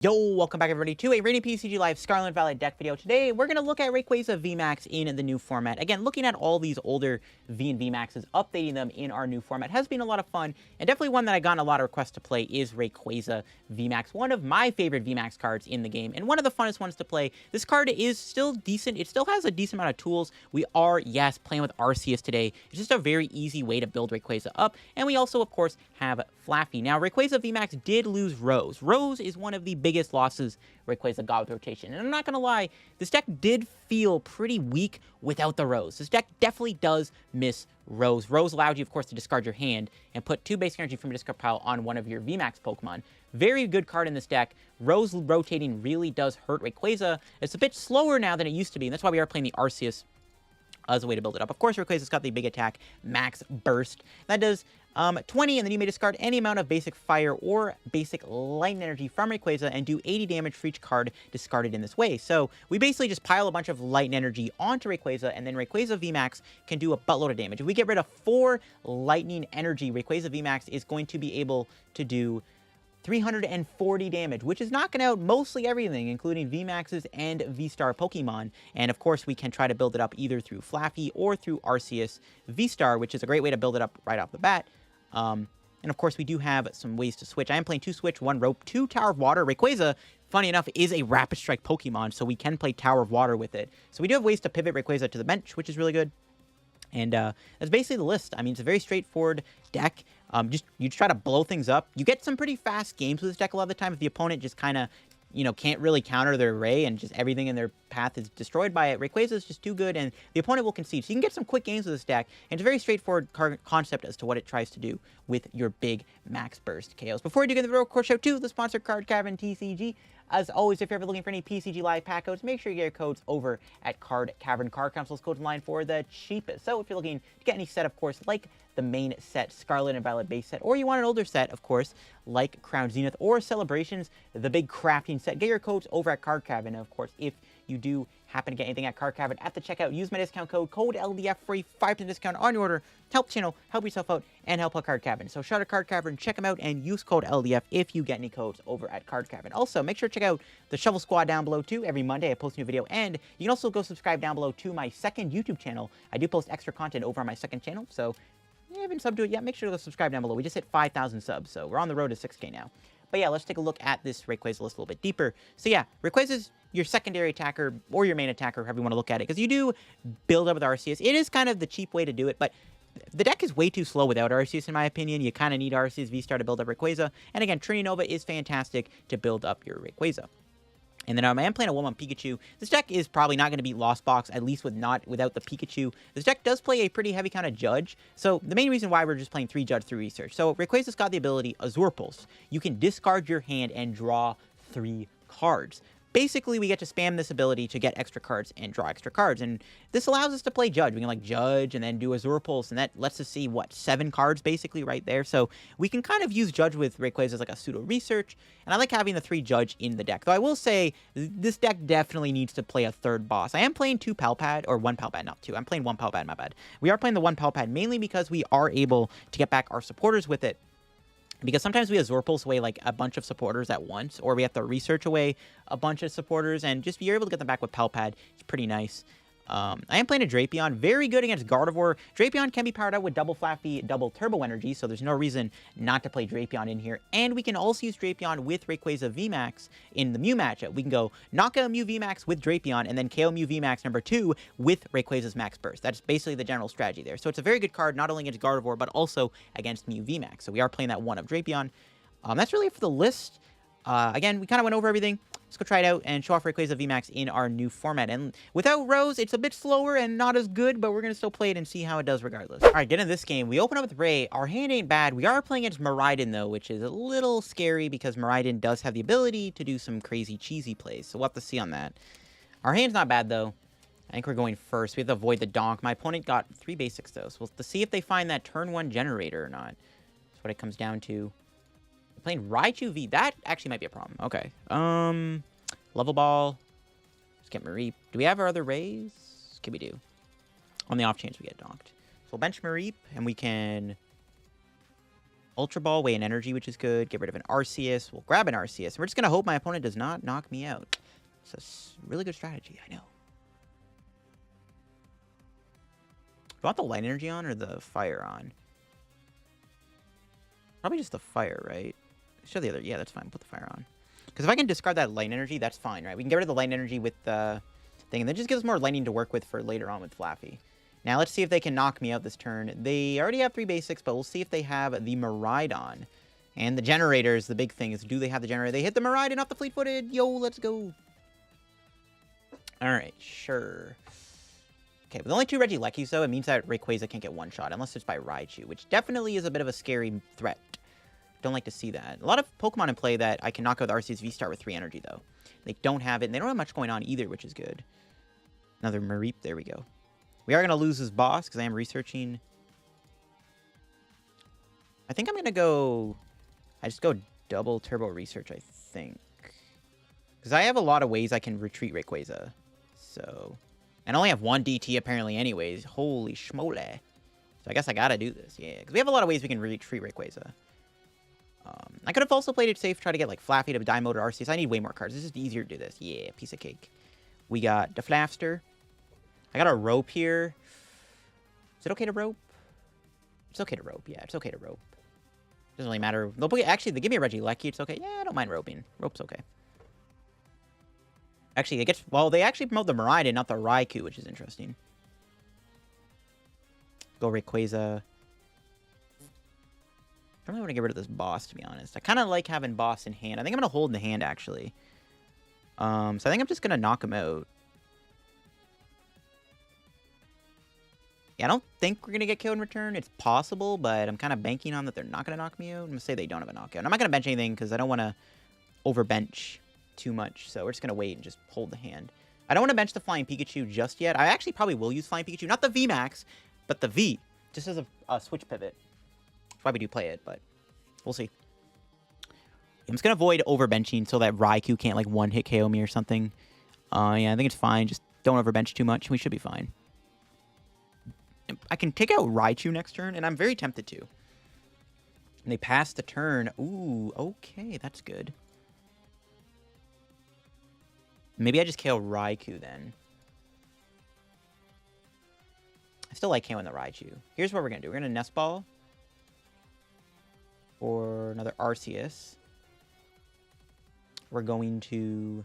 Yo, welcome back everybody to a Rainy PTCG Live Scarlet Valley deck video. Today, we're going to look at Rayquaza VMAX in the new format. Again, looking at all these older V and VMAXs, updating them in our new format has been a lot of fun, and definitely one that I got a lot of requests to play is Rayquaza VMAX, one of my favorite VMAX cards in the game, and one of the funnest ones to play. This card is still decent. It still has a decent amount of tools. We are, yes, playing with Arceus today. It's just a very easy way to build Rayquaza up, and we also, of course, have Flaaffy. Now, Rayquaza VMAX did lose Rose. Rose is one of the biggest losses Rayquaza got with rotation. And I'm not going to lie, this deck did feel pretty weak without the Rose. This deck definitely does miss Rose. Rose allowed you, of course, to discard your hand and put 2 basic energy from your discard pile on one of your VMAX Pokemon. Very good card in this deck. Rose rotating really does hurt Rayquaza. It's a bit slower now than it used to be, and that's why we are playing the Arceus as a way to build it up. Of course, Rayquaza's got the big attack, Max Burst. That does 20, and then you may discard any amount of basic fire or basic lightning energy from Rayquaza and do 80 damage for each card discarded in this way. So we basically just pile a bunch of lightning energy onto Rayquaza, and then Rayquaza VMAX can do a buttload of damage. If we get rid of 4 lightning energy, Rayquaza VMAX is going to be able to do 340 damage, which is knocking out mostly everything, including VMAXs and V-Star Pokemon. And of course, we can try to build it up either through Flaaffy or through Arceus V-Star, which is a great way to build it up right off the bat. And of course, we do have some ways to switch. I am playing 2 Switch, 1 Rope, 2 Tower of Water. Rayquaza, funny enough, is a Rapid Strike Pokemon, so we can play Tower of Water with it. So we do have ways to pivot Rayquaza to the bench, which is really good. And that's basically the list. I mean, it's a very straightforward deck. You try to blow things up. You get some pretty fast games with this deck a lot of the time if the opponent just kind of, can't really counter their Ray and just everything in their path is destroyed by it. Rayquaza is just too good, and the opponent will concede. So you can get some quick games with this deck, and it's a very straightforward concept as to what it tries to do with your big Max Burst KOs. Before we do get the video, of course, shout to the sponsor, Card Cavern TCG. As always, if you're ever looking for any PCG Live pack codes, make sure you get your codes over at Card Cavern. Card Council's codes online for the cheapest. So if you're looking to get any set, of course, like the main set, Scarlet and Violet base set, or you want an older set, of course, like Crown Zenith or Celebrations, the big crafting set, get your codes over at Card Cavern. And of course, if you do happen to get anything at Card Cavern at the checkout, use my discount code LDF for a 5% discount on your order. Help the channel, help yourself out, and help out Card Cavern. So shout out Card Cavern, check them out, and use code LDF if you get any codes over at Card Cavern. Also, make sure to check out the Shovel Squad down below too. Every Monday I post a new video, and you can also go subscribe down below to my second YouTube channel. I do post extra content over on my second channel, so if you haven't subbed to it yet, make sure to go subscribe down below. We just hit 5,000 subs, so we're on the road to 6K now. But yeah, let's take a look at this Rayquaza list a little bit deeper. So yeah, Rayquaza's your secondary attacker or your main attacker, however you want to look at it, because you do build up with Arceus. It is kind of the cheap way to do it, but the deck is way too slow without Arceus, in my opinion. You kind of need Arceus V-Star to build up Rayquaza. And again, Trinity Nova is fantastic to build up your Rayquaza. And then I am playing a 1-1 Pikachu. This deck is probably not going to beat Lost Box, at least without the Pikachu. This deck does play a pretty heavy kind of Judge. So the main reason why we're just playing 3 Judge through research. So Rayquaza's got the ability Azure Pulse. You can discard your hand and draw 3 cards. Basically, we get to spam this ability to get extra cards and draw extra cards, and this allows us to play Judge. We can, like, Judge and then do Azure Pulse, and that lets us see, what, 7 cards, basically, right there. So we can kind of use Judge with Rayquaza as, like, a pseudo-research, and I like having the 3 Judge in the deck. Though I will say, this deck definitely needs to play a 3rd boss. I am playing 2 Pal Pad, or 1 Pal Pad, not 2. I'm playing 1 Pal Pad, my bad. We are playing the 1 Pal Pad mainly because we are able to get back our supporters with it. Because sometimes we Azure Pulse away like a bunch of supporters at once, or we have to research away a bunch of supporters, and just you're able to get them back with Pal Pad. It's pretty nice. I am playing a Drapion, very good against Gardevoir. Drapion can be powered out with double Flaaffy, double Turbo Energy, so there's no reason not to play Drapion in here. And we can also use Drapion with Rayquaza VMAX in the Mew matchup. We can go knock out Mew VMAX with Drapion, and then KO Mew VMAX number 2 with Rayquaza's Max Burst. That's basically the general strategy there. So it's a very good card, not only against Gardevoir, but also against Mew VMAX. So we are playing that 1 of Drapion. That's really it for the list. Again, we kind of went over everything. Let's go try it out and show off Rayquaza VMAX in our new format. And without Rose, it's a bit slower and not as good, but we're going to still play it and see how it does regardless. All right, get in this game. We open up with Ray. Our hand ain't bad. We are playing against Miraidon, though, which is a little scary because Miraidon does have the ability to do some crazy cheesy plays. So we'll have to see on that. Our hand's not bad, though. I think we're going first. We have to avoid the donk. My opponent got 3 basics, though. So we'll have to see if they find that turn 1 generator or not. That's what it comes down to. Playing Raichu V. That actually might be a problem. Okay. Level Ball. Let's get Mareep. Do we have our other Rays? Can we do? On the off chance we get donked. So we'll bench Mareep, and we can Ultra Ball, weigh an energy, which is good. Get rid of an Arceus. We'll grab an Arceus. We're just going to hope my opponent does not knock me out. It's a really good strategy, I know. Do you want the light energy on or the fire on? Probably just the fire, right? Show the other. Yeah, that's fine. Put the fire on. Because if I can discard that light energy, that's fine, right? We can get rid of the light energy with the thing. And then just gives us more lightning to work with for later on with Flaaffy. Now, let's see if they can knock me out this turn. They already have 3 basics, but we'll see if they have the Miraidon. And the generators, the big thing is, do they have the generator? They hit the Miraidon, not the fleet-footed. Yo, let's go. All right, sure. Okay, with only 2 Regielekis, though, it means that Rayquaza can't get one-shot, unless it's by Raichu, which definitely is a bit of a scary threat. Don't like to see that. A lot of Pokemon in play that I can knock out with Arceus VSTAR with 3 energy, though. They don't have it, and they don't have much going on either, which is good. Another Mareep, there we go. We are going to lose this boss, because I am researching. I think I'm going to go... I just go double turbo research, I think. Because I have a lot of ways I can retreat Rayquaza. So... And I only have 1 DT apparently anyways. Holy schmole. So I guess I gotta do this, yeah. Because we have a lot of ways we can retreat Rayquaza. I could have also played it safe, try to get like Flaaffy to die mode or Arceus. I need way more cards. It's just easier to do this. Yeah, piece of cake. We got the Flaffster. I got a rope here. Is it okay to rope? It's okay to rope, yeah. It's okay to rope. Doesn't really matter. Actually, they give me a Regieleki. It's okay. Yeah, I don't mind roping. Rope's okay. Actually, it gets... Well, they actually promote the Miraidon, not the Raikou, which is interesting. Go Rayquaza. I really want to get rid of this boss, to be honest. I kind of like having boss in hand. I think I'm going to hold in the hand, actually. So I think I'm just going to knock him out. Yeah, I don't think we're going to get killed in return. It's possible, but I'm kind of banking on that they're not going to knock me out. I'm going to say they don't have a knockout. I'm not going to bench anything because I don't want to overbench too much. So we're just going to wait and just hold the hand. I don't want to bench the Flying Pikachu just yet. I actually probably will use Flying Pikachu. Not the VMAX, but the V. Just as a switch pivot. That's why we do play it, but we'll see. I'm just going to avoid overbenching so that Raikou can't like one-hit KO me or something. Yeah, I think it's fine. Just don't overbench too much. We should be fine. I can take out Raichu next turn, and I'm very tempted to. And they pass the turn. Ooh, okay, that's good. Maybe I just KO Raikou then. I still like KOing the Raichu. Here's what we're going to do. We're going to Nest Ball. Or another Arceus. We're going to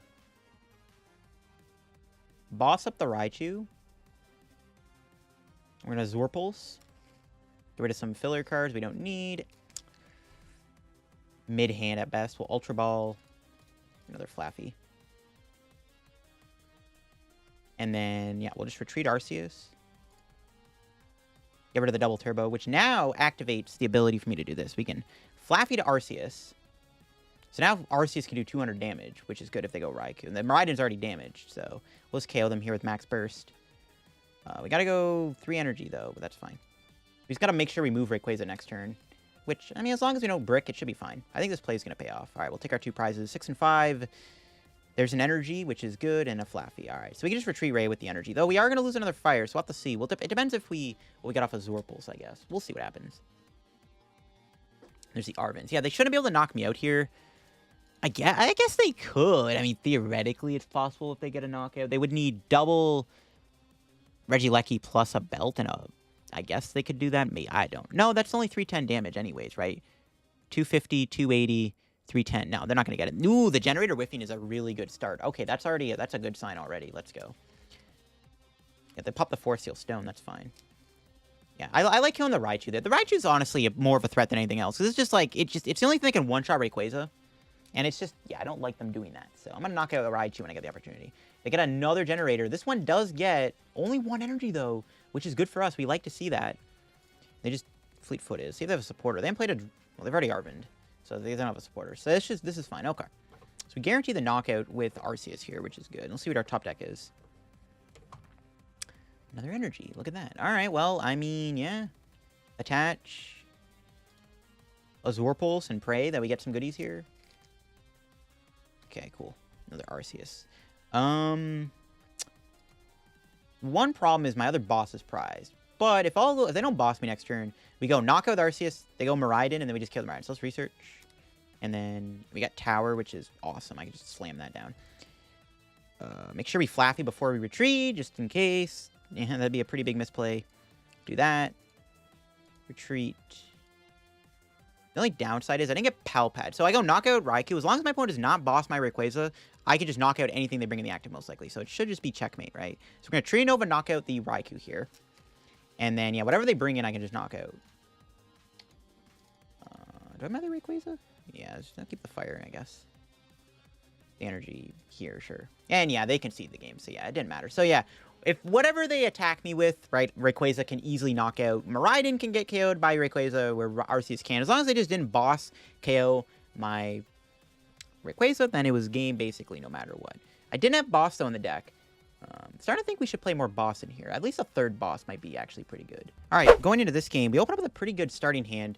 boss up the Raichu. We're going to Zorpulse. Get rid of some filler cards we don't need. Mid-hand at best. We'll Ultra Ball. Another Flaaffy. And then, yeah, we'll just retreat Arceus. Get rid of the double turbo, which now activates the ability for me to do this. We can Flaaffy to Arceus. So now Arceus can do 200 damage, which is good if they go Raikou. And the Miraidon's already damaged, so we'll just KO them here with Max Burst. We gotta go 3 energy, though, but that's fine. We just gotta make sure we move Rayquaza next turn. Which, I mean, as long as we don't brick, it should be fine. I think this play is gonna pay off. All right, we'll take our 2 prizes. 6 and 5. There's an energy, which is good, and a Flaaffy. All right, so we can just retreat Ray with the energy. Though we are going to lose another fire, so we'll have to see. It depends if we get off a Zorpulse, I guess. We'll see what happens. There's the Arvins. Yeah, they shouldn't be able to knock me out here. I guess they could. I mean, theoretically, it's possible if they get a knockout. They would need double Regieleki plus a belt, and I guess they could do that. Maybe, I don't. No, that's only 310 damage anyways, right? 250, 280... 310. No, they're not going to get it. Ooh, the generator whiffing is a really good start. Okay, that's a good sign already. Let's go. Yeah, they pop the Force Seal Stone. That's fine. Yeah, I like killing the Raichu there. The Raichu's honestly more of a threat than anything else. It's just like, it's the only thing that can one-shot Rayquaza. And it's just, yeah, I don't like them doing that. So I'm going to knock out the Raichu when I get the opportunity. They get another generator. This one does get only 1 energy, though, which is good for us. We like to see that. They just fleet-footed. See if they have a supporter. They haven't played well, they've already Arvined. So they don't have a supporter. So this is fine. Okay. So we guarantee the knockout with Arceus here, which is good. Let's see what our top deck is. Another energy. Look at that. All right. Well, I mean, yeah. Attach a Zorpulse and pray that we get some goodies here. Okay, cool. Another Arceus. One problem is my other boss is prized. But if they don't boss me next turn, we go knockout Arceus, they go Miraidon, and then we just kill the Miraidon. So let's research. And then we got Tower, which is awesome. I can just slam that down. Make sure we Flaaffy before we retreat, just in case. Yeah, that'd be a pretty big misplay. Do that. Retreat. The only downside is I didn't get Pal Pad. So I go knockout Raikou. As long as my opponent does not boss my Rayquaza, I can just knock out anything they bring in the active most likely. So it should just be checkmate, right? So we're going to Tree Nova knock out the Raikou here. And then, yeah, whatever they bring in, I can just knock out. Do I have another Rayquaza? Yeah, just keep the fire, I guess. The energy here, sure. And yeah, they concede the game, so yeah, it didn't matter. So yeah, if whatever they attack me with, right, Rayquaza can easily knock out. Miraidon can get KO'd by Rayquaza, where Arceus can. As long as they just didn't boss KO my Rayquaza, then it was game basically no matter what. I didn't have boss though in the deck. Starting to think we should play more boss in here. At least a third boss might be actually pretty good. All right, going into this game, we open up with a pretty good starting hand.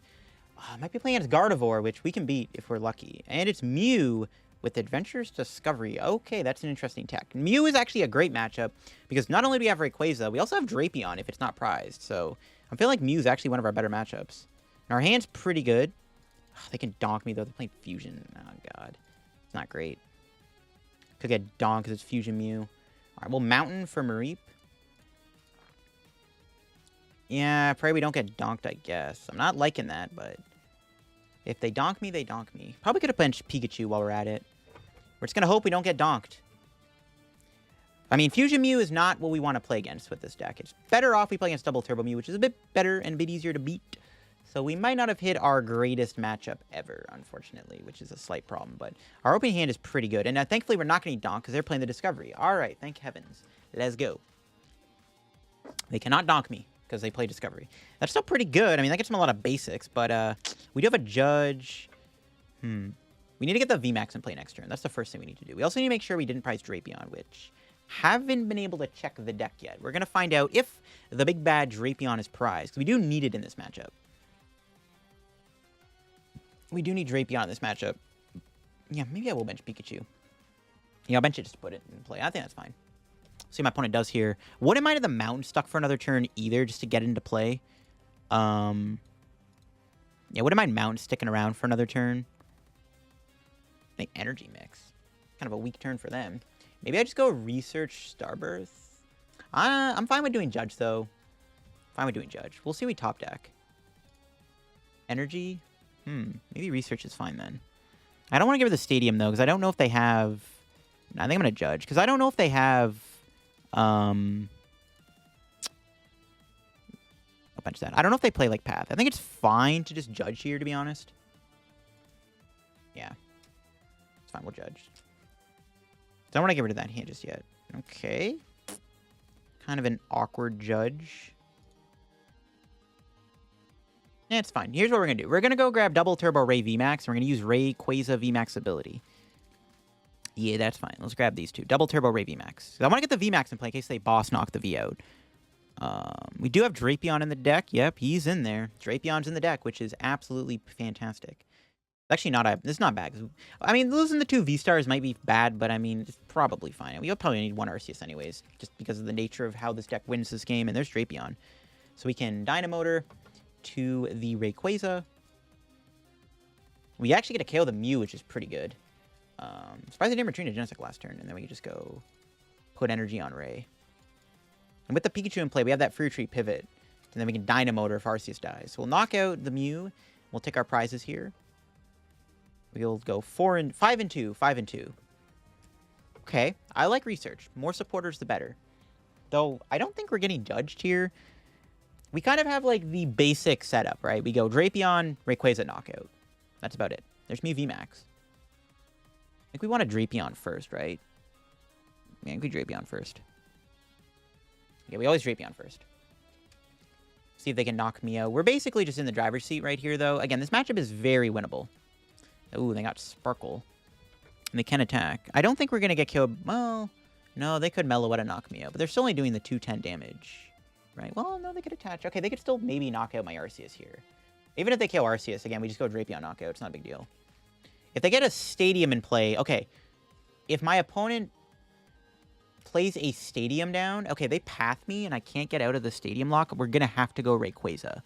Might be playing against Gardevoir, which we can beat if we're lucky. And it's Mew with Adventurous Discovery. Okay, that's an interesting tech. Mew is actually a great matchup because not only do we have Rayquaza, we also have Drapion if it's not prized. So I feel like Mew is actually one of our better matchups. And our hand's pretty good. They can donk me, though. They're playing Fusion. Oh, God. It's not great. Could get donk because it's Fusion Mew. All right, we'll Mountain for Mareep. Yeah, pray we don't get donked, I guess. I'm not liking that, but if they donk me, they donk me. Probably could have benched Pikachu while we're at it. We're just going to hope we don't get donked. I mean, Fusion Mew is not what we want to play against with this deck. It's better off we play against Double Turbo Mew, which is a bit better and a bit easier to beat. So we might not have hit our greatest matchup ever, unfortunately, which is a slight problem. But our opening hand is pretty good. And thankfully, we're not getting donked because they're playing the Discovery. All right, thank heavens. Let's go. They cannot donk me because they play Discovery. That's still pretty good. I mean, that gets them a lot of basics, but we do have a Judge. We need to get the VMAX in play next turn. That's the first thing we need to do. We also need to make sure we didn't prize Drapion, which haven't been able to check the deck yet. We're going to find out if the big bad Drapion is prized, because we do need it in this matchup. We do need Drapion in this matchup. Yeah, maybe I will bench Pikachu. Yeah, I'll bench it just to put it in play. I think that's fine. See what my opponent does here. Wouldn't mind if the Mountain stuck for another turn either, just to get into play. Yeah, wouldn't mind Mountain sticking around for another turn. I think Energy Mix. Kind of a weak turn for them. Maybe I just go Research Starbirth. I'm fine with doing Judge, though. Fine with doing Judge. We'll see we top deck. Energy. Maybe Research is fine then. I don't want to give her the Stadium, though, because I don't know if they have... I think I'm going to Judge, because I don't know if they have... I'll bench that. I don't know if they play like Path. I think it's fine to just Judge here, to be honest. Yeah. It's fine, we'll Judge. Don't want to get rid of that hand just yet. Okay. Kind of an awkward Judge. Yeah, it's fine. Here's what we're going to do. We're going to go grab Double Turbo Ray VMAX, and we're going to use Rayquaza VMAX ability. Yeah, that's fine. Let's grab these two. Double Turbo Ray VMAX. I want to get the VMAX in play in case they boss knock the V out. We do have Drapion in the deck. Yep, he's in there. Drapion's in the deck, which is absolutely fantastic. Actually, this is not bad. I mean, losing the two V-Stars might be bad, but I mean, it's probably fine. We'll probably need one Arceus anyways, just because of the nature of how this deck wins this game, and there's Drapion. So we can Dynamotor to the Rayquaza. We actually get to KO the Mew, which is pretty good. Surprised they didn't return to Genesect last turn, and then we can just go put energy on Ray. And with the Pikachu in play, we have that Free Retreat pivot, and then we can Dynamotor if Arceus dies. So we'll knock out the Mew. We'll take our prizes here. We'll go 5 and 2. Okay, I like Research. More supporters, the better. Though, I don't think we're getting judged here. We kind of have, like, the basic setup, right? We go Drapion, Rayquaza knockout. That's about it. There's Mew VMAX. I think we want a Drapion first, right? Yeah, I think we Drapion first. Yeah, we always Drapion first. See if they can knock me out. We're basically just in the driver's seat right here, though. Again, this matchup is very winnable. Ooh, they got Sparkle. And they can attack. I don't think we're going to get killed. Well, no, they could Mellow out and knock me out. But they're still only doing the 210 damage. Right? Well, no, they could attach. Okay, they could still maybe knock out my Arceus here. Even if they kill Arceus, again, we just go Drapion knockout. It's not a big deal. If they get a Stadium in play... Okay, if my opponent plays a stadium down. Okay, they path me, and I can't get out of the stadium lock. We're going to have to go Rayquaza,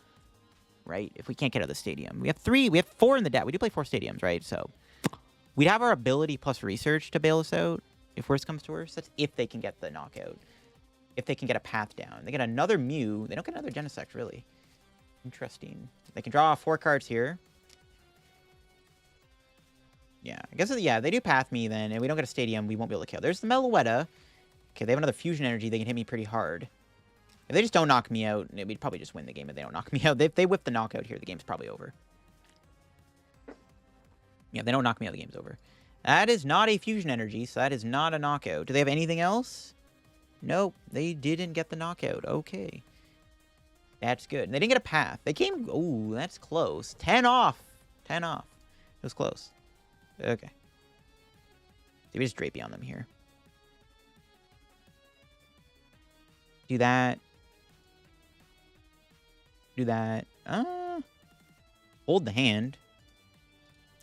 right? If we can't get out of the stadium. We have 4 in the deck. We do play 4 stadiums, right? So we'd have our ability plus research to bail us out if worse comes to worse. That's if they can get the knockout. If they can get a path down. They get another Mew. They don't get another Genesect, really. Interesting. They can draw 4 cards here. Yeah, I guess, yeah, they do path me then, and we don't get a stadium, we won't be able to kill. There's the Meloetta. Okay, they have another fusion energy, they can hit me pretty hard. If they just don't knock me out, we'd probably just win the game if they don't knock me out. If they whip the knockout here, the game's probably over. Yeah, if they don't knock me out, the game's over. That is not a fusion energy, so that is not a knockout. Do they have anything else? Nope, they didn't get the knockout. Okay. That's good. And they didn't get a path. They came... Ooh, that's close. 10 off. 10 off. It was close. Okay. So we just Drapion on them here. Do that. Do that. Hold the hand.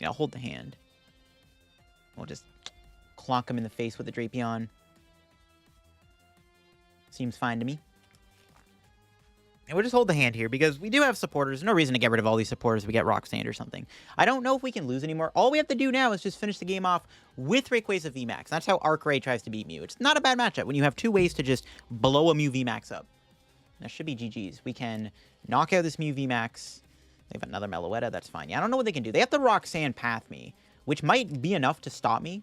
Yeah, hold the hand. We'll just clonk him in the face with the Drapion. Seems fine to me. And we'll just hold the hand here, because we do have supporters. There's no reason to get rid of all these supporters if we get Rock Sand or something. I don't know if we can lose anymore. All we have to do now is just finish the game off with Rayquaza VMAX. That's how Arc Ray tries to beat Mew. It's not a bad matchup when you have 2 ways to just blow a Mew VMAX up. That should be GG's. We can knock out this Mew VMAX. They have another Meloetta. That's fine. Yeah, I don't know what they can do. They have to Rock Sand path me, which might be enough to stop me.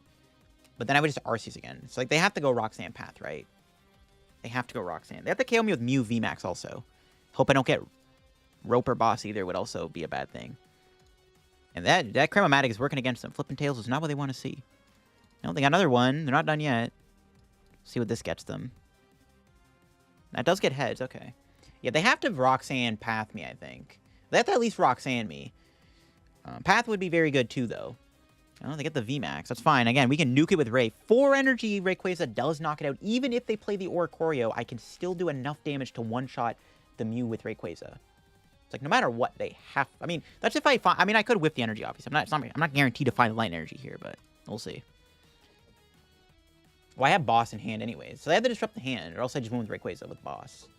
But then I would just Arceus again. It's like they have to go Rock Sand path, right? They have to go Rock Sand. They have to KO me with Mew VMAX also. Hope I don't get Roper Boss either would also be a bad thing. And that Cramomatic is working against them. Flippin' Tails is not what they want to see. No, they got another one. They're not done yet. See what this gets them. That does get heads. Okay. Yeah, they have to Roxanne Path me, I think. They have to at least Roxanne me. Path would be very good too, though. Oh, they get the VMAX. That's fine. Again, we can nuke it with Ray. 4 energy Rayquaza does knock it out. Even if they play the Oricorio, I can still do enough damage to one-shot the Mew with Rayquaza. It's like no matter what, they have... I mean, that's if I find... I mean, I could whip the energy, obviously. I'm not guaranteed to find the light energy here, but we'll see. Well, I have Boss in hand anyways, so they have to disrupt the hand, or else I just win with Rayquaza with Boss.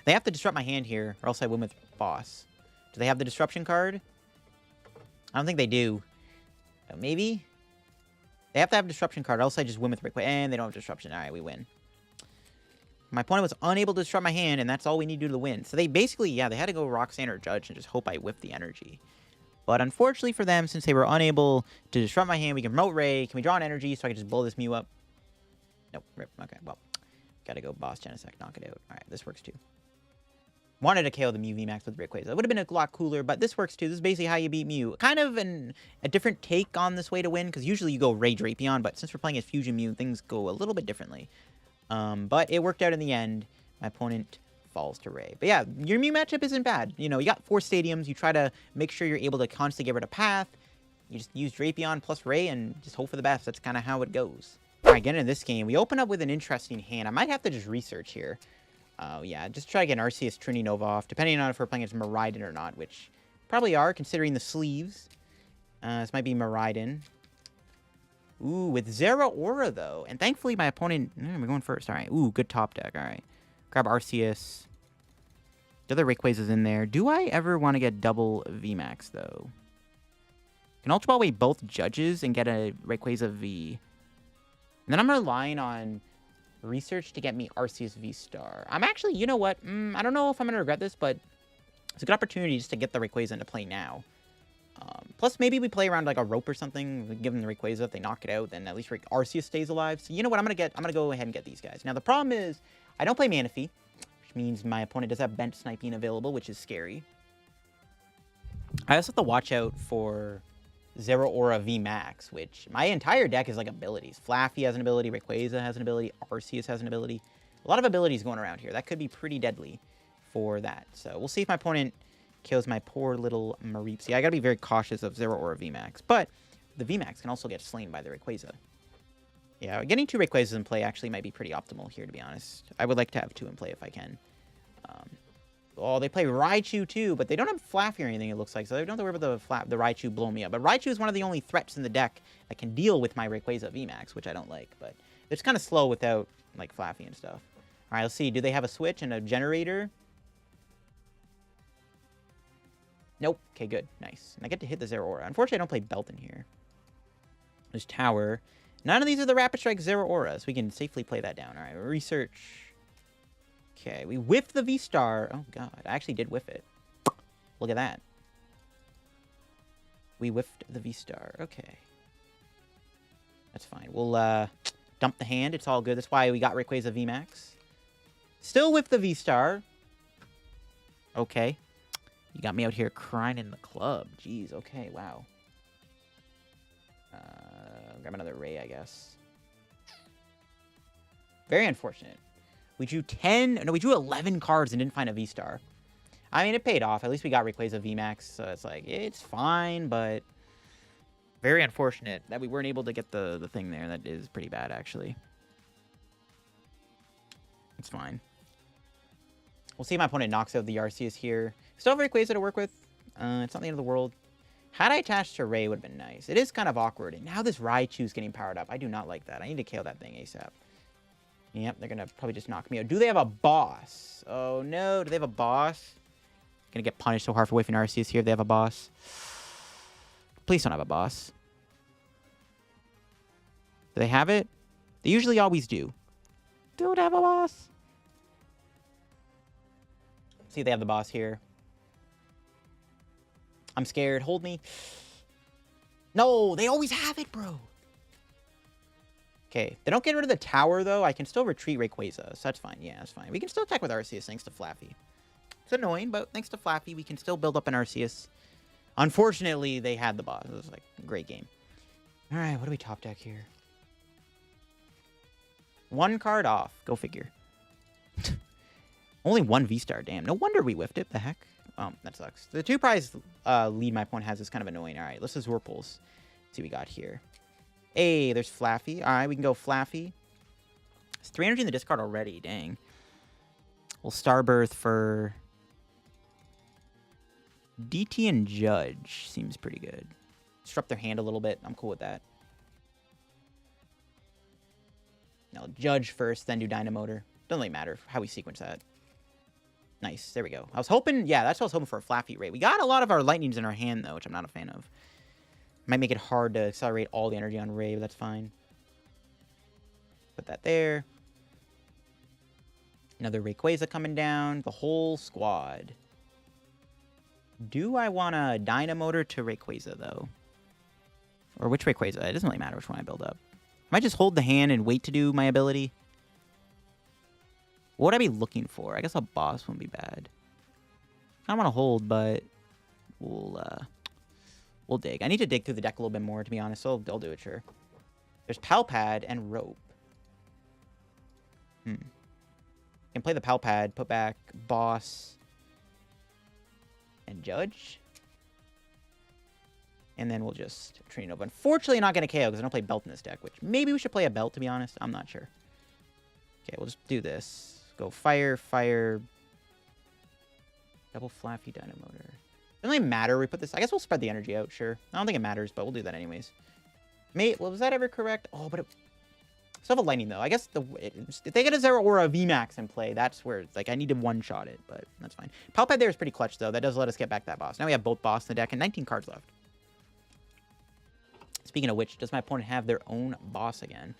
They have to disrupt my hand here, or else I win with Boss. Do they have the disruption card? I don't think they do. Maybe? They have to have a disruption card, or else I just win with Rayquaza. And they don't have disruption. Alright, we win. My opponent was unable to disrupt my hand, and that's all we need to do to win. So they basically, yeah, they had to go Roxanne or Judge and just hope I whip the energy. But unfortunately for them, since they were unable to disrupt my hand, we can promote Ray. Can we draw an energy so I can just blow this Mew up? Nope. Rip. Okay, well. Gotta go Boss Genesect, knock it out. Alright, this works too. Wanted to KO the Mew VMAX with Rayquaza. It would have been a lot cooler, but this works too. This is basically how you beat Mew. Kind of a different take on this way to win, because usually you go Ray Drapion, but since we're playing as Fusion Mew, things go a little bit differently. But it worked out in the end. My opponent falls to Ray. But yeah, your Mew matchup isn't bad. You know, you got 4 stadiums. You try to make sure you're able to constantly get rid of Path. You just use Drapion plus Ray and just hope for the best. That's kind of how it goes. All right, getting into this game, we open up with an interesting hand. I might have to just research here. Yeah, just try to get an Arceus Trini Nova off, depending on if we're playing as Miraidon or not, which probably are, considering the sleeves. This might be Miraidon. Ooh, with Zeraora, though. And thankfully, my opponent... we're going first. All right. Ooh, good top deck. All right. Grab Arceus. The other Rayquaza's in there. Do I ever want to get double VMAX, though? Can Ultra Ball away both Judges and get a Rayquaza V? And then I'm relying on research to get me Arceus VSTAR. I'm actually... You know what? I don't know if I'm going to regret this, but it's a good opportunity just to get the Rayquaza into play now. Plus, maybe we play around like a rope or something. We give them the Rayquaza. If they knock it out, then at least Arceus stays alive. So you know what? I'm gonna go ahead and get these guys. Now the problem is, I don't play Manaphy, which means my opponent does have bench sniping available, which is scary. I also have to watch out for Zeraora VMAX, which my entire deck is like abilities. Flaaffy has an ability, Rayquaza has an ability, Arceus has an ability. A lot of abilities going around here. That could be pretty deadly for that. So we'll see if my opponent kills my poor little Mareep. See, I gotta be very cautious of Zeraora VMAX, but the VMAX can also get slain by the Rayquaza. Yeah, getting 2 Rayquazas in play actually might be pretty optimal here, to be honest. I would like to have 2 in play if I can. Oh, they play Raichu too, but they don't have Flaaffy or anything, it looks like, so they don't have to worry about the Raichu blowing me up. But Raichu is one of the only threats in the deck that can deal with my Rayquaza VMAX, which I don't like, but it's kind of slow without, like, Flaaffy and stuff. Alright, let's see. Do they have a switch and a generator? Nope. Okay, good. Nice. And I get to hit the Zeraora. Unfortunately, I don't play Belt in here. There's Tower. None of these are the Rapid Strike Zeraora, so we can safely play that down. Alright, research. Okay, we whiffed the V-Star. Oh, God. I actually did whiff it. Look at that. We whiffed the V-Star. Okay. That's fine. We'll dump the hand. It's all good. That's why we got Rayquaza VMAX. Still whiff the V-Star. Okay. You got me out here crying in the club. Jeez, okay, wow. Grab another Ray, I guess. Very unfortunate. We drew 10... No, we drew 11 cards and didn't find a V-Star. I mean, it paid off. At least we got Rayquaza VMAX, so it's like, it's fine, but... Very unfortunate that we weren't able to get the thing there. That is pretty bad, actually. It's fine. We'll see if my opponent knocks out the Arceus here. Still have Rayquaza to work with. It's not the end of the world. Had I attached to Ray, it would have been nice. It is kind of awkward. And now this Raichu's getting powered up. I do not like that. I need to KO that thing ASAP. Yep, they're going to probably just knock me out. Do they have a boss? Oh, no. Do they have a boss? Going to get punished so hard for whiffing Arceus here if they have a boss. Please don't have a boss. Do they have it? They usually always do. Don't have a boss. See if they have the boss here. I'm scared. Hold me. No, they always have it, bro. Okay, they don't get rid of the tower, though. I can still retreat Rayquaza, so that's fine. Yeah, that's fine. We can still attack with Arceus thanks to Flaaffy. It's annoying, but thanks to Flaaffy, we can still build up an Arceus. Unfortunately, they had the boss. It was like a great game. All right, what do we top deck here? One card off. Go figure. Only one V-Star. Damn. No wonder we whiffed it. The heck? Oh, that sucks. The 2-prize lead my opponent has is kind of annoying. All right, let's just Whirlpools. See what we got here. Hey, there's Flaaffy. All right, we can go Flaaffy. It's 3 energy in the discard already. Dang. We'll Starbirth for... DT and Judge. Seems pretty good. Disrupt their hand a little bit. I'm cool with that. Now, Judge first, then do Dynamotor. Doesn't really matter how we sequence that. Nice. There we go. I was hoping... Yeah, that's what I was hoping for a Flaaffy Ray. We got a lot of our Lightnings in our hand, though, which I'm not a fan of. Might make it hard to accelerate all the energy on Ray, but that's fine. Put that there. Another Rayquaza coming down. The whole squad. Do I want a Dynamotor to Rayquaza, though? Or which Rayquaza? It doesn't really matter which one I build up. I might just hold the hand and wait to do my ability. What would I be looking for? I guess a boss wouldn't be bad. I don't want to hold, but we'll dig. I need to dig through the deck a little bit more, to be honest, so I'll do it, sure. There's Pal Pad and Rope. Can play the Pal Pad, put back Boss and Judge. And then we'll just train over. Unfortunately, not going to KO because I don't play Belt in this deck, which maybe we should play a Belt, to be honest. I'm not sure. Okay, we'll just do this. Go Fire, Fire. Double Flaaffy Dynamotor. Doesn't really matter. We put this... I guess we'll spread the energy out, sure. I don't think it matters, but we'll do that anyways. Well, was that ever correct? Oh, but it... Still have a Lightning, though. I guess if they get a Zeraora VMAX in play, that's where it's like I need to one-shot it, but that's fine. Pal Pad there is pretty clutch, though. That does let us get back that boss. Now we have both boss in the deck and 19 cards left. Speaking of which, does my opponent have their own boss again?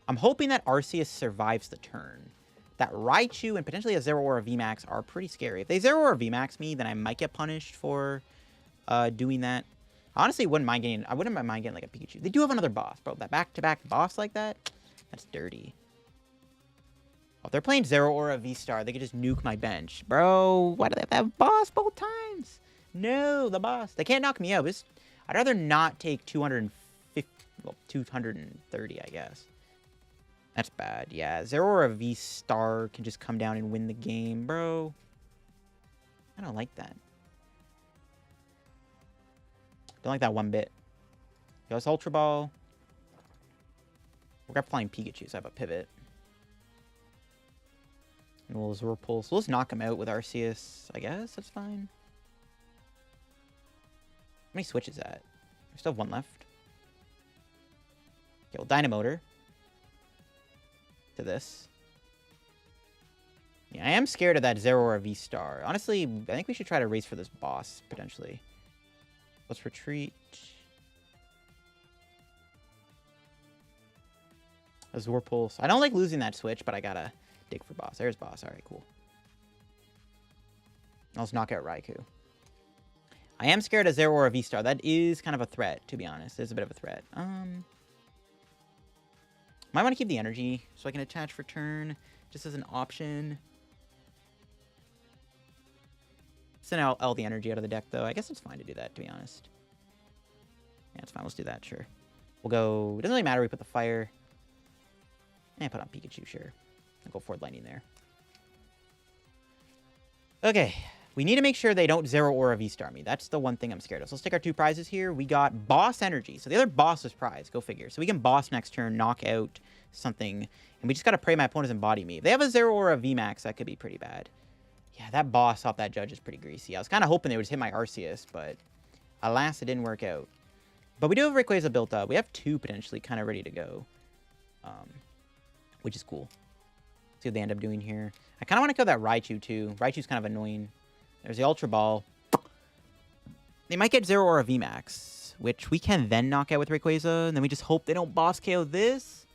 I'm hoping that Arceus survives the turn. That Raichu and potentially a Zeraora VMAX are pretty scary. If they Zeraora VMAX me, then I might get punished for doing that. I honestly wouldn't mind getting... I wouldn't mind getting like a Pikachu. They do have another boss, bro. That back-to-back boss like that? That's dirty. Oh, if they're playing Zeraora V-Star, they could just nuke my bench. Bro, why do they have to have boss both times? No, the boss. They can't knock me out. I'd rather not take 250... Well, 230, I guess. That's bad. Yeah, Zeraora V-Star can just come down and win the game, bro. I don't like that. Don't like that one bit. Goes Ultra Ball. We'll grab Flying Pikachu, so I have a pivot. And we'll Zor Pulse. We'll just knock him out with Arceus, I guess. That's fine. How many switches at? We still have one left. Okay, we'll Dynamotor to this. Yeah, I am scared of that Zeraora V-Star. Honestly, I think we should try to race for this boss, potentially. Let's retreat. Azure Pulse. I don't like losing that switch, but I gotta dig for boss. There's boss. Alright, cool. Let's knock out Raikou. I am scared of Zeraora V-Star. That is kind of a threat, to be honest. It's a bit of a threat. Might want to keep the energy so I can attach for turn, just as an option. Send out all the energy out of the deck, though. I guess it's fine to do that, to be honest. Yeah, it's fine. Let's do that, sure. We'll go... It doesn't really matter. We put the fire. And put on Pikachu, sure. I'll go forward lightning there. Okay. We need to make sure they don't Zeraora V-Star me. That's the one thing I'm scared of. So let's take our 2 prizes here. We got Boss Energy. So the other boss is prize. Go figure. So we can boss next turn, knock out something. And we just got to pray my opponent doesn't body me. If they have a Zeraora VMAX, that could be pretty bad. Yeah, that boss off that Judge is pretty greasy. I was kind of hoping they would just hit my Arceus, but alas, it didn't work out. But we do have Rayquaza built up. We have 2 potentially kind of ready to go, which is cool. See what they end up doing here. I kind of want to kill that Raichu, too. Raichu's kind of annoying. There's the Ultra Ball. They might get Zeraora VMAX, which we can then knock out with Rayquaza, and then we just hope they don't boss KO this.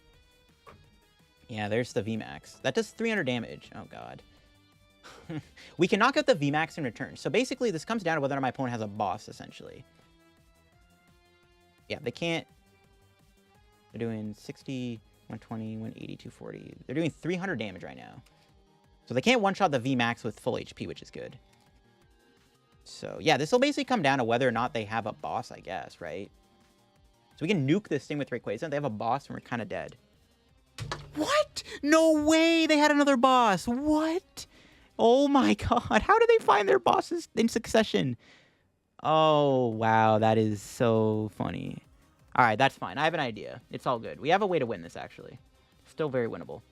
Yeah, there's the VMAX. That does 300 damage. Oh, God. We can knock out the VMAX in return. So basically, this comes down to whether or not my opponent has a boss, essentially. Yeah, they can't... They're doing 60, 120, 180, 240. They're doing 300 damage right now. So they can't one-shot the VMAX with full HP, which is good. So, yeah, this will basically come down to whether or not they have a boss, I guess, right? So we can nuke this thing with Rayquaza. They have a boss, and we're kind of dead. What? No way they had another boss. What? Oh, my God. How do they find their bosses in succession? Oh, wow. That is so funny. All right, that's fine. I have an idea. It's all good. We have a way to win this, actually. Still very winnable.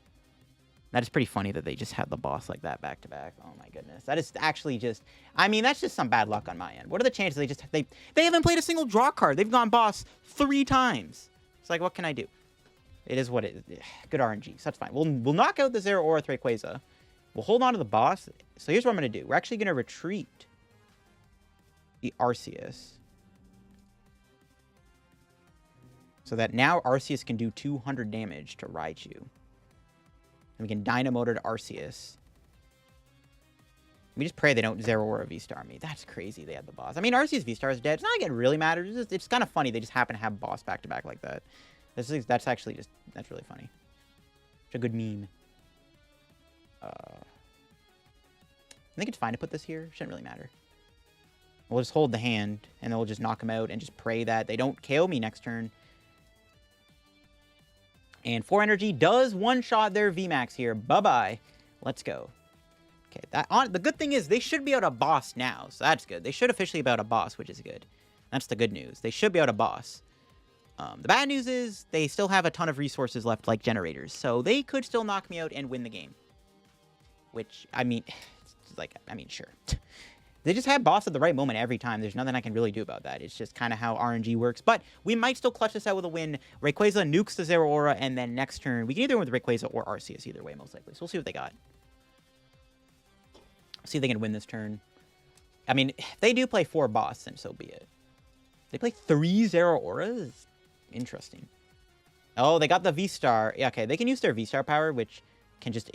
That is pretty funny that they just had the boss like that back to back. Oh my goodness. That is actually just... I mean, that's just some bad luck on my end. What are the chances they haven't played a single draw card. They've gone boss 3 times. It's like, what can I do? It is what it is. Good RNG. So that's fine. We'll knock out the Zeraora with Rayquaza. We'll hold on to the boss. So here's what I'm going to do. We're actually going to retreat the Arceus. So that now Arceus can do 200 damage to Raichu. And we can Dynamotor to Arceus. We just pray they don't Zeraora V-Star me. That's crazy they had the boss. I mean, Arceus V-Star is dead. It's not like it really matters. It's kind of funny they just happen to have boss back-to-back like that. That's actually just... That's really funny. It's a good meme. I think it's fine to put this here. Shouldn't really matter. We'll just hold the hand, and then we'll just knock them out and just pray that they don't KO me next turn. And 4 energy does one-shot their VMAX here. Bye-bye. Let's go. Okay, the good thing is they should be out a boss now, so that's good. They should officially be out a boss, which is good. That's the good news. They should be out a boss. The bad news is they still have a ton of resources left, like generators, so they could still knock me out and win the game. Which, I mean, sure. They just have boss at the right moment every time. There's nothing I can really do about that. It's just kind of how RNG works. But we might still clutch this out with a win. Rayquaza nukes the Zeraora, and then next turn, we can either win with Rayquaza or Arceus either way, most likely. So we'll see what they got. See if they can win this turn. I mean, if they do play 4 boss, then so be it. They play 3 Zeraoras? Interesting. Oh, they got the V-Star. Yeah, okay, they can use their V-Star power, which can just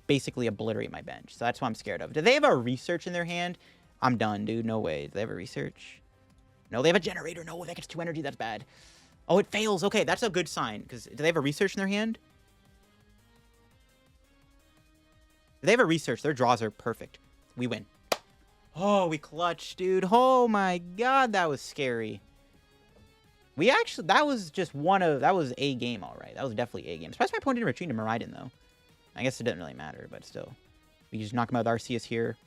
basically obliterate my bench. So that's what I'm scared of. Do they have a research in their hand? I'm done, dude. No way. Do they have a research? No, they have a generator. No, that gets 2 energy. That's bad. Oh, it fails. Okay, that's a good sign. Because do they have a research in their hand? If they have a research, their draws are perfect. We win. Oh, we clutched, dude. Oh my God, that was scary. We actually, that was a game, all right. That was definitely a game. Surprised my opponent didn't retreat to Miraidon, though. I guess it didn't really matter, but still. We just knock him out with Arceus here.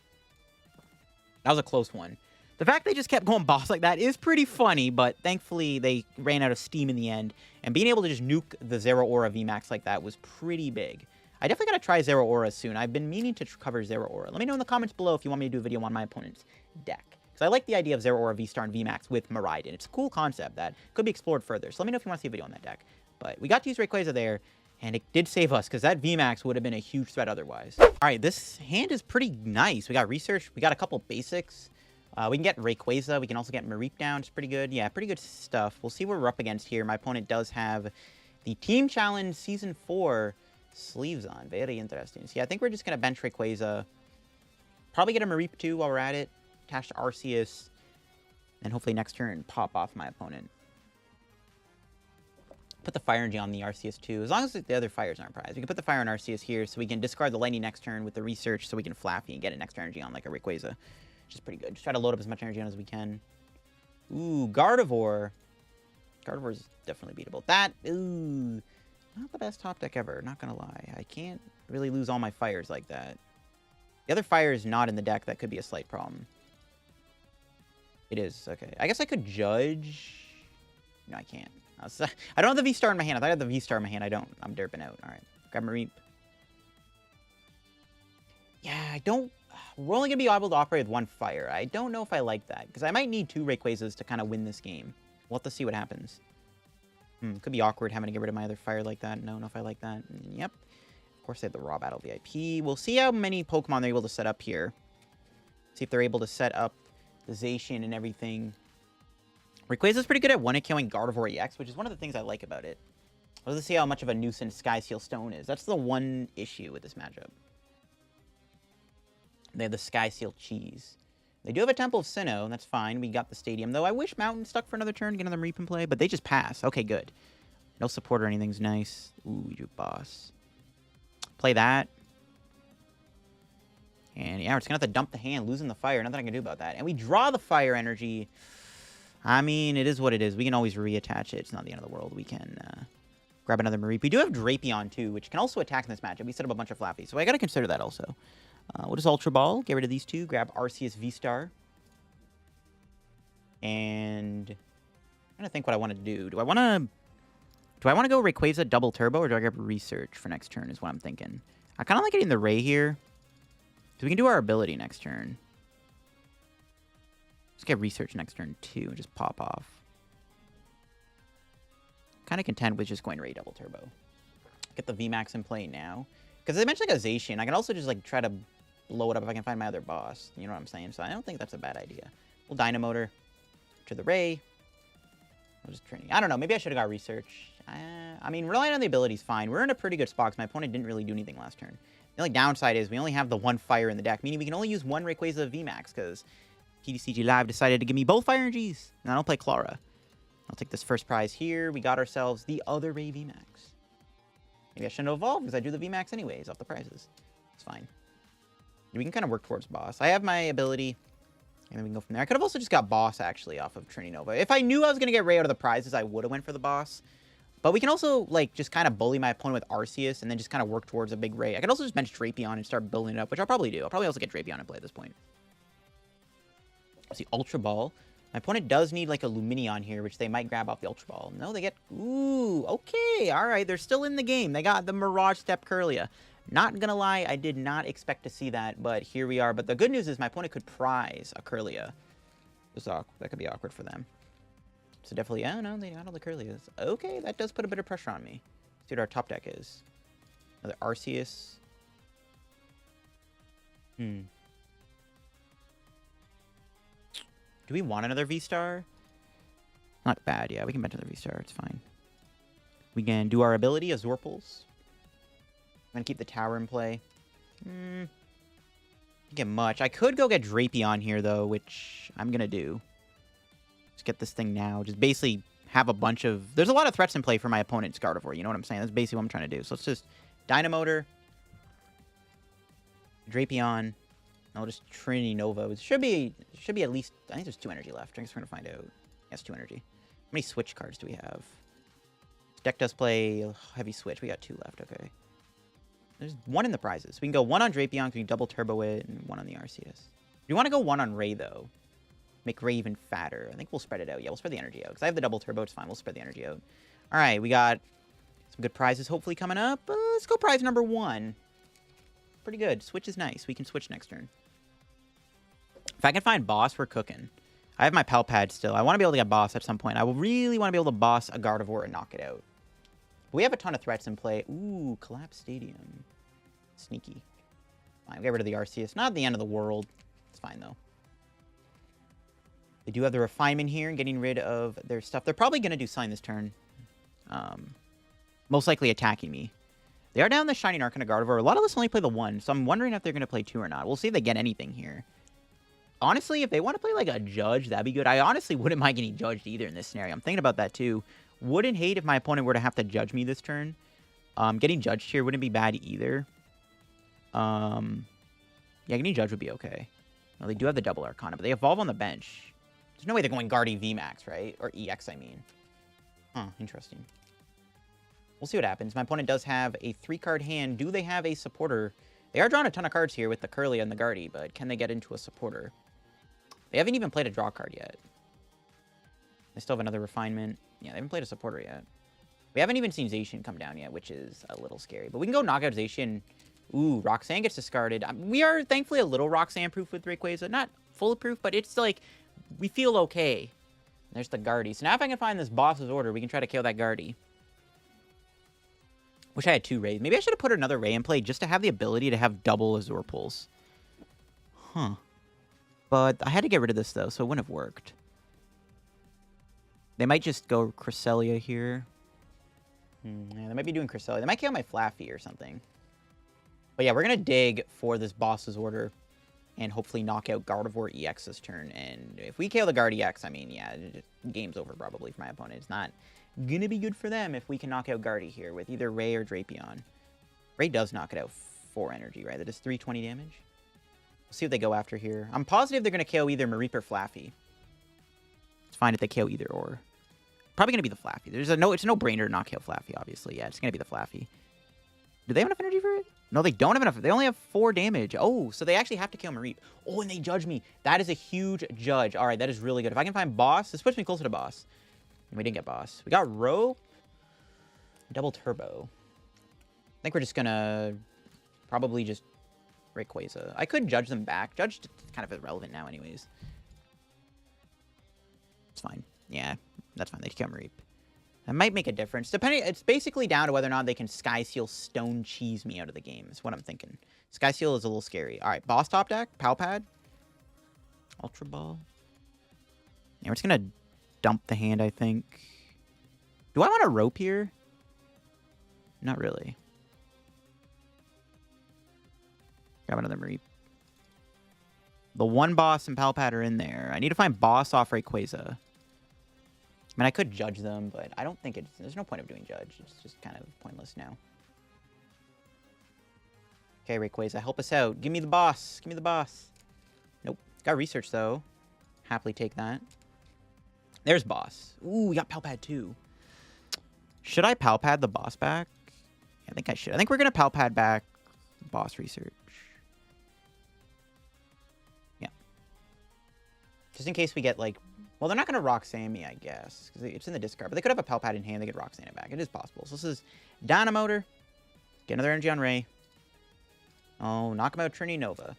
That was a close one. The fact they just kept going boss like that is pretty funny, but thankfully they ran out of steam in the end. And being able to just nuke the Zeraora VMAX like that was pretty big. I definitely got to try Zeraora soon. I've been meaning to cover Zeraora. Let me know in the comments below if you want me to do a video on my opponent's deck. Because I like the idea of Zeraora V-Star and VMAX with Miraidon. It's a cool concept that could be explored further. So let me know if you want to see a video on that deck. But we got to use Rayquaza there, and it did save us, because that VMAX would have been a huge threat otherwise. All right, this hand is pretty nice. We got Research. We got a couple basics. We can get Rayquaza. We can also get Mareep down. It's pretty good. Yeah, pretty good stuff. We'll see what we're up against here. My opponent does have the Team Challenge Season 4 sleeves on. Very interesting. So yeah, I think we're just going to bench Rayquaza. Probably get a Mareep too while we're at it. Attach to Arceus. And hopefully next turn pop off my opponent. Put the Fire Energy on the Arceus too. As long as the other fires aren't prized. We can put the Fire on Arceus here so we can discard the Lightning next turn with the Research so we can Flaaffy and get an extra energy on like a Rayquaza. Which is pretty good. Just try to load up as much energy on as we can. Ooh, Gardevoir. Gardevoir is definitely beatable. That, ooh, not the best top deck ever. Not gonna lie. I can't really lose all my fires like that. The other fire is not in the deck. That could be a slight problem. It is. Okay. I guess I could Judge. No, I can't. I don't have the V-Star in my hand. I thought I had the V-Star in my hand. I don't. I'm derping out. All right. Grab Mareep. Yeah, I don't... We're only going to be able to operate with one fire. I don't know if I like that, because I might need 2 Rayquazas to kind of win this game. We'll have to see what happens. Could be awkward having to get rid of my other fire like that. Don't know if I like that. Yep. Of course, they have the Raw Battle VIP. We'll see how many Pokemon they're able to set up here. See if they're able to set up the Zacian and everything. Rayquaza's pretty good at one-hit killing Gardevoir EX, which is one of the things I like about it. Let's see how much of a nuisance Sky Seal Stone is. That's the one issue with this matchup. They have the Sky Seal Cheese. They do have a Temple of Sinnoh. That's fine. We got the Stadium, though. I wish Mountain stuck for another turn to get another Mareep in play, but they just pass. Okay, good. No support or anything's nice. Ooh, we do Boss. Play that. And yeah, we're just going to have to dump the hand, losing the fire. Nothing I can do about that. And we draw the Fire Energy. I mean, it is what it is. We can always reattach it. It's not the end of the world. We can grab another Mareep. We do have Drapion, too, which can also attack in this matchup. We set up a bunch of Flaaffy, so I got to consider that also. We'll just Ultra Ball. Get rid of these 2. Grab Arceus V-Star. And I'm trying to think what I want to do. Do I want to go Rayquaza double turbo, or do I grab Research for next turn is what I'm thinking. I kind of like getting the Ray here. So we can do our ability next turn. Let's get Research next turn, too, and just pop off. Kind of content with just going Ray double turbo. Get the VMAX in play now. Because I mentioned like a Zacian. I can also just like try to blow it up if I can find my other boss. You know what I'm saying? So I don't think that's a bad idea. We'll Dynamotor to the Ray. I'll just training. I don't know. Maybe I should have got Research. I mean, relying on the ability is fine. We're in a pretty good spot because my opponent didn't really do anything last turn. The only downside is we only have the 1 fire in the deck, meaning we can only use 1 Rayquaza VMAX because PTCG Live decided to give me both Fire Energies, and I don't play Clara. I'll take this first prize here. We got ourselves the other Ray VMAX. Maybe I shouldn't have evolved because I do the VMAX anyways off the prizes. It's fine. We can kind of work towards boss. I have my ability, and then we can go from there. I could have also just got boss, actually, off of Trini Nova. If I knew I was going to get Ray out of the prizes, I would have went for the boss. But we can also, like, just kind of bully my opponent with Arceus and then just kind of work towards a big Ray. I could also just bench Drapion and start building it up, which I'll probably do. I'll probably also get Drapion in play at this point. See, Ultra Ball. My opponent does need, like, a Lumineon here, which they might grab off the Ultra Ball. No, they get... Ooh, okay. All right, they're still in the game. They got the Mirage Step Curlia. Not gonna lie, I did not expect to see that, but here we are. But the good news is my opponent could prize a Curlia. That could be awkward for them. So definitely, oh no, they got all the Curlias. Okay, that does put a bit of pressure on me. Let's see what our top deck is. Another Arceus. Do we want another V-Star? Not bad, yeah. We can bench another V-Star. It's fine. We can do our ability as Zorpals. I'm going to keep the tower in play. Didn't get much. I could go get Drapion here, though, which I'm going to do. Just get this thing now. Just basically have a bunch of... There's a lot of threats in play for my opponent's Gardevoir. You know what I'm saying? That's basically what I'm trying to do. So let's just Dynamotor. Drapion. I'll just Trinity Nova. It should be at least... I think there's 2 energy left. I guess we're going to find out. Yes, 2 energy. How many Switch cards do we have? This deck does play heavy Switch. We got 2 left. Okay. There's 1 in the prizes. We can go 1 on Drapion, because we can double turbo it, and 1 on the Arceus. We want to go 1 on Ray, though. Make Ray even fatter. I think we'll spread it out. Yeah, we'll spread the energy out, because I have the double turbo. It's fine. We'll spread the energy out. All right, we got some good prizes hopefully coming up. let's go prize number 1. Pretty good. Switch is nice. We can switch next turn. If I can find boss, we're cooking. I have my Pal Pad still. I want to be able to get boss at some point. I will really want to be able to boss a Gardevoir and knock it out. But we have a ton of threats in play. Ooh, Collapse Stadium. Sneaky. Fine, get rid of the Arceus. Not the end of the world. It's fine, though. They do have the refinement here and getting rid of their stuff. They're probably going to do something this turn. Most likely attacking me. They are down the Shining Arcana Gardevoir. A lot of us only play the 1, so I'm wondering if they're going to play 2 or not. We'll see if they get anything here. Honestly, if they want to play like a Judge, that'd be good. I honestly wouldn't mind getting judged either in this scenario. I'm thinking about that too. Wouldn't hate if my opponent were to have to judge me this turn. Getting judged here wouldn't be bad either. Yeah, getting judged would be okay. Well, they do have the double Arcana, but they evolve on the bench. There's no way they're going Gardevoir VMAX, right? Or EX, I mean. Huh, interesting. We'll see what happens. My opponent does have a 3-card hand. Do they have a supporter? They are drawing a ton of cards here with the Curly and the Guardy, but can they get into a supporter? They haven't even played a draw card yet. They still have another refinement. Yeah, they haven't played a supporter yet. We haven't even seen Zacian come down yet, which is a little scary. But we can go knock out Zacian. Ooh, Roxanne gets discarded. We are thankfully a little Roxanne-proof with Rayquaza. Not foolproof, but it's like, we feel okay. There's the Guardy. So now if I can find this boss's order, we can try to kill that Guardy. Wish I had 2 Rays. Maybe I should have put another Ray in play just to have the ability to have double Azure Pulse. Huh. But I had to get rid of this, though, so it wouldn't have worked. They might just go Cresselia here. Yeah, they might be doing Cresselia. They might kill my Flaaffy or something. But yeah, we're going to dig for this boss's order and hopefully knock out Gardevoir EX this turn. And if we KO the Guard EX, I mean, yeah, game's over probably for my opponent. It's not going to be good for them if we can knock out Guardy here with either Ray or Drapion. Ray does knock it out 4 energy, right? That is 320 damage. We'll see what they go after here. I'm positive they're going to KO either Mareep or Flaaffy. It's fine if they KO either or. Probably going to be the Flaaffy. It's a no-brainer to not KO Flaaffy, obviously. Yeah, it's going to be the Flaaffy. Do they have enough energy for it? No, they don't have enough. They only have 4 damage. Oh, so they actually have to kill Mareep. Oh, and they judge me. That is a huge judge. All right, that is really good. If I can find boss, this puts me closer to boss. And we didn't get boss. We got Rope. Double Turbo. I think we're just going to probably just Rayquaza. I could judge them back. Judge is kind of irrelevant now anyways. It's fine. Yeah, that's fine. They kill Mareep. That might make a difference. It's basically down to whether or not they can Sky Seal Stone Cheese me out of the game. Is what I'm thinking. Sky Seal is a little scary. All right, boss top deck. Pal Pad. Ultra Ball. Yeah, we're just going to dump the hand, I think. Do I want a Rope here? Not really. Grab another Mareep. The 1 boss and Pal Pad are in there. I need to find boss off Rayquaza. I mean, I could judge them, but I don't think there's no point of doing judge. It's just kind of pointless now. Okay, Rayquaza, help us out. Give me the boss. Give me the boss. Nope. Got research, though. Happily take that. There's boss. Ooh, we got Pal Pad, too. Should I Pal Pad the boss back? Yeah, I think I should. I think we're going to Pal Pad back boss research. Yeah. Just in case we get, like... Well, they're not going to Roxanne me, I guess, because it's in the discard. But they could have a Pal Pad in hand. They could Roxanne it back. It is possible. So this is Dynamotor. Get another energy on Ray. Oh, knock him out Trinity Nova.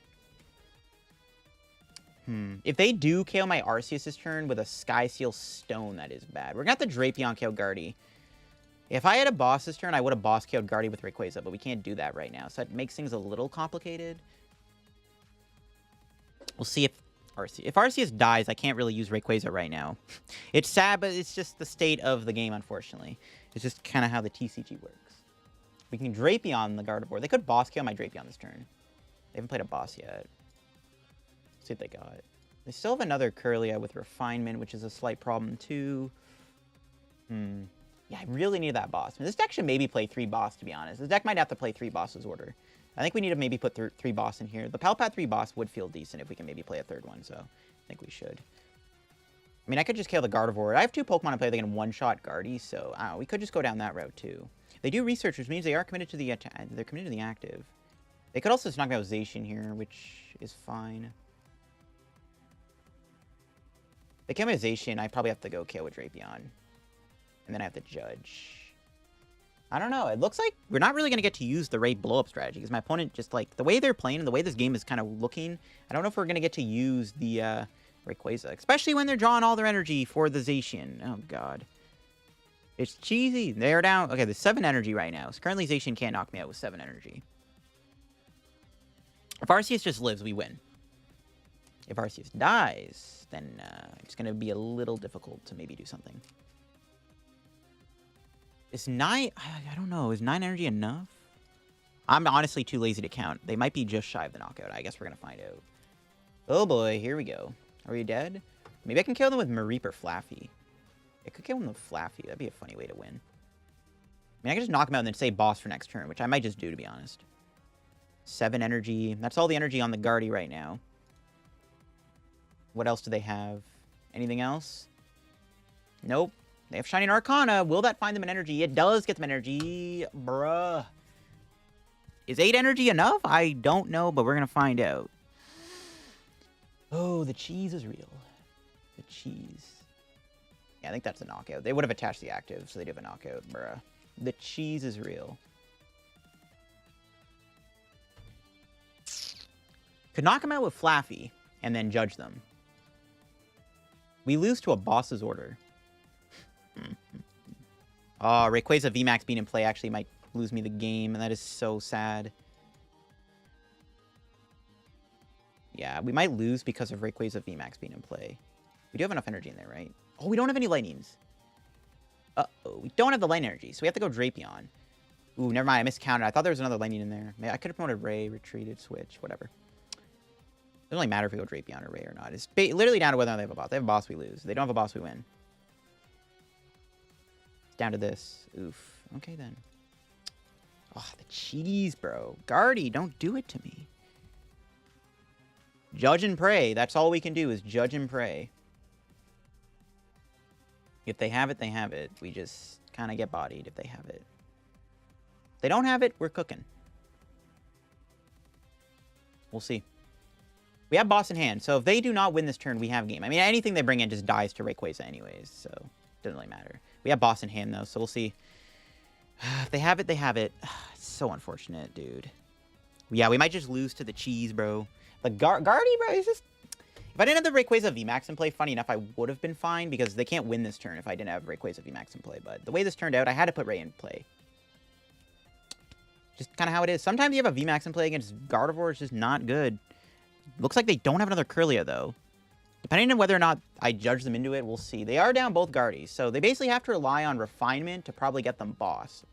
If they do KO my Arceus this turn with a Sky Seal Stone, that is bad. We're going to have to Drapion KO Guardy. If I had a boss this turn, I would have boss KO'd Guardy with Rayquaza, but we can't do that right now. So that makes things a little complicated. We'll see if Arceus dies, I can't really use Rayquaza right now. It's sad, but it's just the state of the game, unfortunately. It's just kind of how the TCG works. We can Drapion the Gardevoir. They could boss KO my Drapion this turn. They haven't played a boss yet. Let's see what they got. They still have another Curlia with Refinement, which is a slight problem, too. Yeah, I really need that boss. I mean, this deck should maybe play 3 boss, to be honest. This deck might have to play 3 bosses order. I think we need to maybe put 3 boss in here. The Pal Pad 3 boss would feel decent if we can maybe play a 3rd one, so I think we should. I mean, I could just kill the Gardevoir. I have 2 Pokemon in play that can one-shot Guardy, so we could just go down that route, too. They do research, which means they are committed to the they're committed to the active. They could also just knock out Zacian here, which is fine. If they kill me with Zacian, I probably have to go KO with Drapion. And then I have to judge. I don't know. It looks like we're not really going to get to use the Ray blow-up strategy, because my opponent just, like, the way they're playing and the way this game is kind of looking, I don't know if we're going to get to use the Rayquaza, especially when they're drawing all their energy for the Zacian. Oh, God. It's cheesy. They're down. Okay, there's 7 energy right now. So currently, Zacian can't knock me out with 7 energy. If Arceus just lives, we win. If Arceus dies, then it's going to be a little difficult to maybe do something. Is 9... I don't know. Is 9 energy enough? I'm honestly too lazy to count. They might be just shy of the knockout. I guess we're going to find out. Oh, boy. Here we go. Are you dead? Maybe I can kill them with Mareep or Flaaffy. I could kill them with Flaaffy. That'd be a funny way to win. I mean, I could just knock him out and then say boss for next turn, which I might just do, to be honest. 7 energy. That's all the energy on the Guardy right now. What else do they have? Anything else? Nope. They have Shining Arcana. Will that find them an energy? It does get them energy. Bruh. Is 8 energy enough? I don't know, but we're going to find out. Oh, the cheese is real. The cheese. Yeah, I think that's a knockout. They would have attached the active, so they do have a knockout. Bruh. The cheese is real. Could knock him out with Flaaffy and then judge them. We lose to a boss's order. Oh, Rayquaza VMAX being in play actually might lose me the game, and that is so sad. Yeah, we might lose because of Rayquaza VMAX being in play. We do have enough energy in there, right? Oh, we don't have any lightnings. Uh-oh, we don't have the light energy, so we have to go Drapion. Ooh, never mind, I miscounted. I thought there was another lightning in there. I could have promoted Ray, retreated, switch, whatever. It doesn't really matter if we go Drapion or Ray or not. It's literally down to whether or not they have a boss. They have a boss, we lose. They don't have a boss, we win. It's down to this. Oof. Okay, then. Oh, the cheese, bro. Guardy, don't do it to me. Judge and pray. That's all we can do is judge and pray. If they have it, they have it. We just kind of get bodied if they have it. If they don't have it, we're cooking. We'll see. We have boss in hand, so if they do not win this turn, we have game. I mean, anything they bring in just dies to Rayquaza anyways, so it doesn't really matter. We have boss in hand, though, so we'll see. If they have it, they have it. It's so unfortunate, dude. Yeah, we might just lose to the cheese, bro. The Guardy, bro, is just... If I didn't have the Rayquaza VMAX in play, funny enough, I would have been fine, because they can't win this turn if I didn't have Rayquaza VMAX in play. But the way this turned out, I had to put Ray in play. Just kind of how it is. Sometimes you have a VMAX in play against Gardevoir, it's just not good. Looks like they don't have another Kirlia, though. Depending on whether or not I judge them into it, we'll see. They are down both Guardies, so they basically have to rely on Refinement to probably get them boss.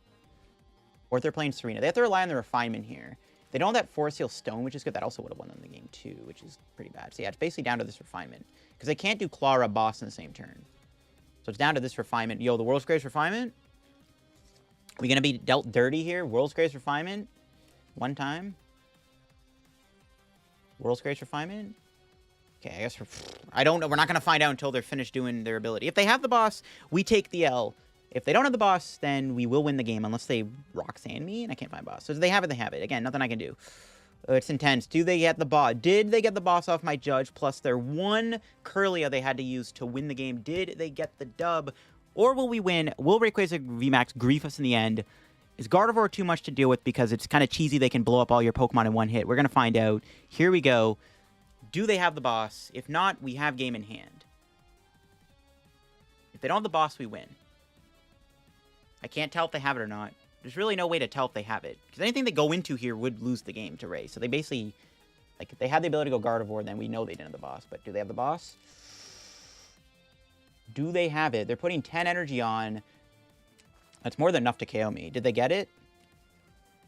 Or if they're playing Serena, they have to rely on the Refinement here. They don't have that Forest Seal Stone, which is good. That also would have won them the game, too, which is pretty bad. So yeah, it's basically down to this Refinement. Because they can't do Clara boss in the same turn. So it's down to this Refinement. Yo, the World's Greatest Refinement? Are we going to be dealt dirty here? World's Greatest Refinement? One time? World's Greatest Refinement? Okay, I guess I don't know. We're not going to find out until they're finished doing their ability. If they have the boss, we take the L. If they don't have the boss, then we will win the game unless they Roxanne me and I can't find boss. So if they have it, they have it. Again, nothing I can do. It's intense. Do they get the boss? Did they get the boss off my judge plus their one Kirlia they had to use to win the game? Did they get the dub? Or will we win? Will Rayquaza VMAX grief us in the end? Is Gardevoir too much to deal with because it's kind of cheesy they can blow up all your Pokemon in one hit? We're going to find out. Here we go. Do they have the boss? If not, we have game in hand. If they don't have the boss, we win. I can't tell if they have it or not. There's really no way to tell if they have it. Because anything they go into here would lose the game to Ray. So they basically, like, if they had the ability to go Gardevoir, then we know they didn't have the boss. But do they have the boss? Do they have it? They're putting 10 energy on. That's more than enough to KO me. Did they get it?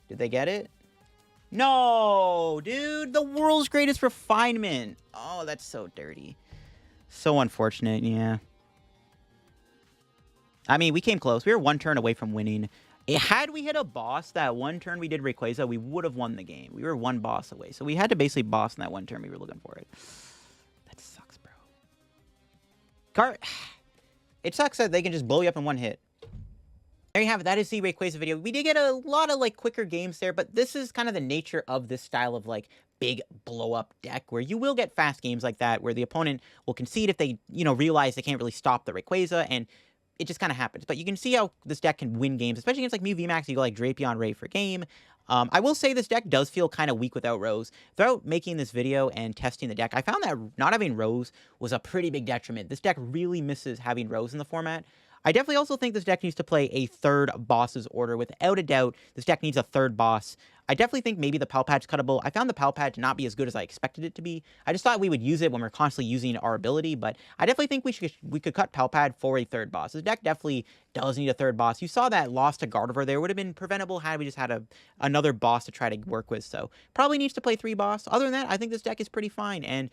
Did they get it? No, dude. The world's greatest refinement. Oh, that's so dirty. So unfortunate, yeah. I mean, we came close. We were one turn away from winning. Had we hit a boss that one turn we did Rayquaza, we would have won the game. We were one boss away. So we had to basically boss in that one turn we were looking for it. That sucks, bro. It sucks that they can just blow you up in one hit. There you have it. That is the Rayquaza video. We did get a lot of, like, quicker games there, but this is kind of the nature of this style of, like, big blow-up deck, where you will get fast games like that, where the opponent will concede if they, you know, realize they can't really stop the Rayquaza, and it just kind of happens. But you can see how this deck can win games, especially against like Mew VMAX. You go like Drapion Ray for game. I will say this deck does feel kind of weak without Rose. Throughout making this video and testing the deck, I found that not having Rose was a pretty big detriment. This deck really misses having Rose in the format. I definitely also think this deck needs to play a third boss's order. Without a doubt, this deck needs a third boss. I definitely think maybe the Pal Pad's cuttable. I found the Pal Pad to not be as good as I expected it to be. I just thought we would use it when we're constantly using our ability, but I definitely think we could cut Pal Pad for a third boss. This deck definitely does need a third boss. You saw that loss to Gardevoir there would have been preventable had we just had another boss to try to work with, so probably needs to play 3 boss. Other than that, I think this deck is pretty fine, and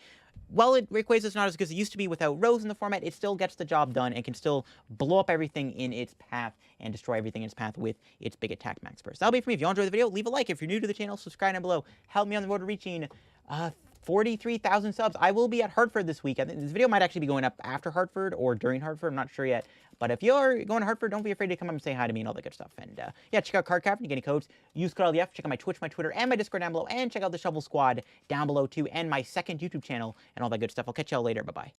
while Rayquaza is not as good as it used to be without Rose in the format, it still gets the job done and can still blow up everything in its path and destroy everything in its path with its big attack max burst. That'll be it for me. If you enjoyed the video, leave a like. If you're new to the channel, subscribe down below. Help me on the road to reaching 43,000 subs. I will be at Hartford this week. I think this video might actually be going up after Hartford or during Hartford. I'm not sure yet. But if you're going to Hartford, don't be afraid to come up and say hi to me and all that good stuff. And yeah, check out CardCraft and get any codes. Use code LDF. Check out my Twitch, my Twitter, and my Discord down below. And check out the Shovel Squad down below too. And my second YouTube channel and all that good stuff. I'll catch y'all later. Bye-bye.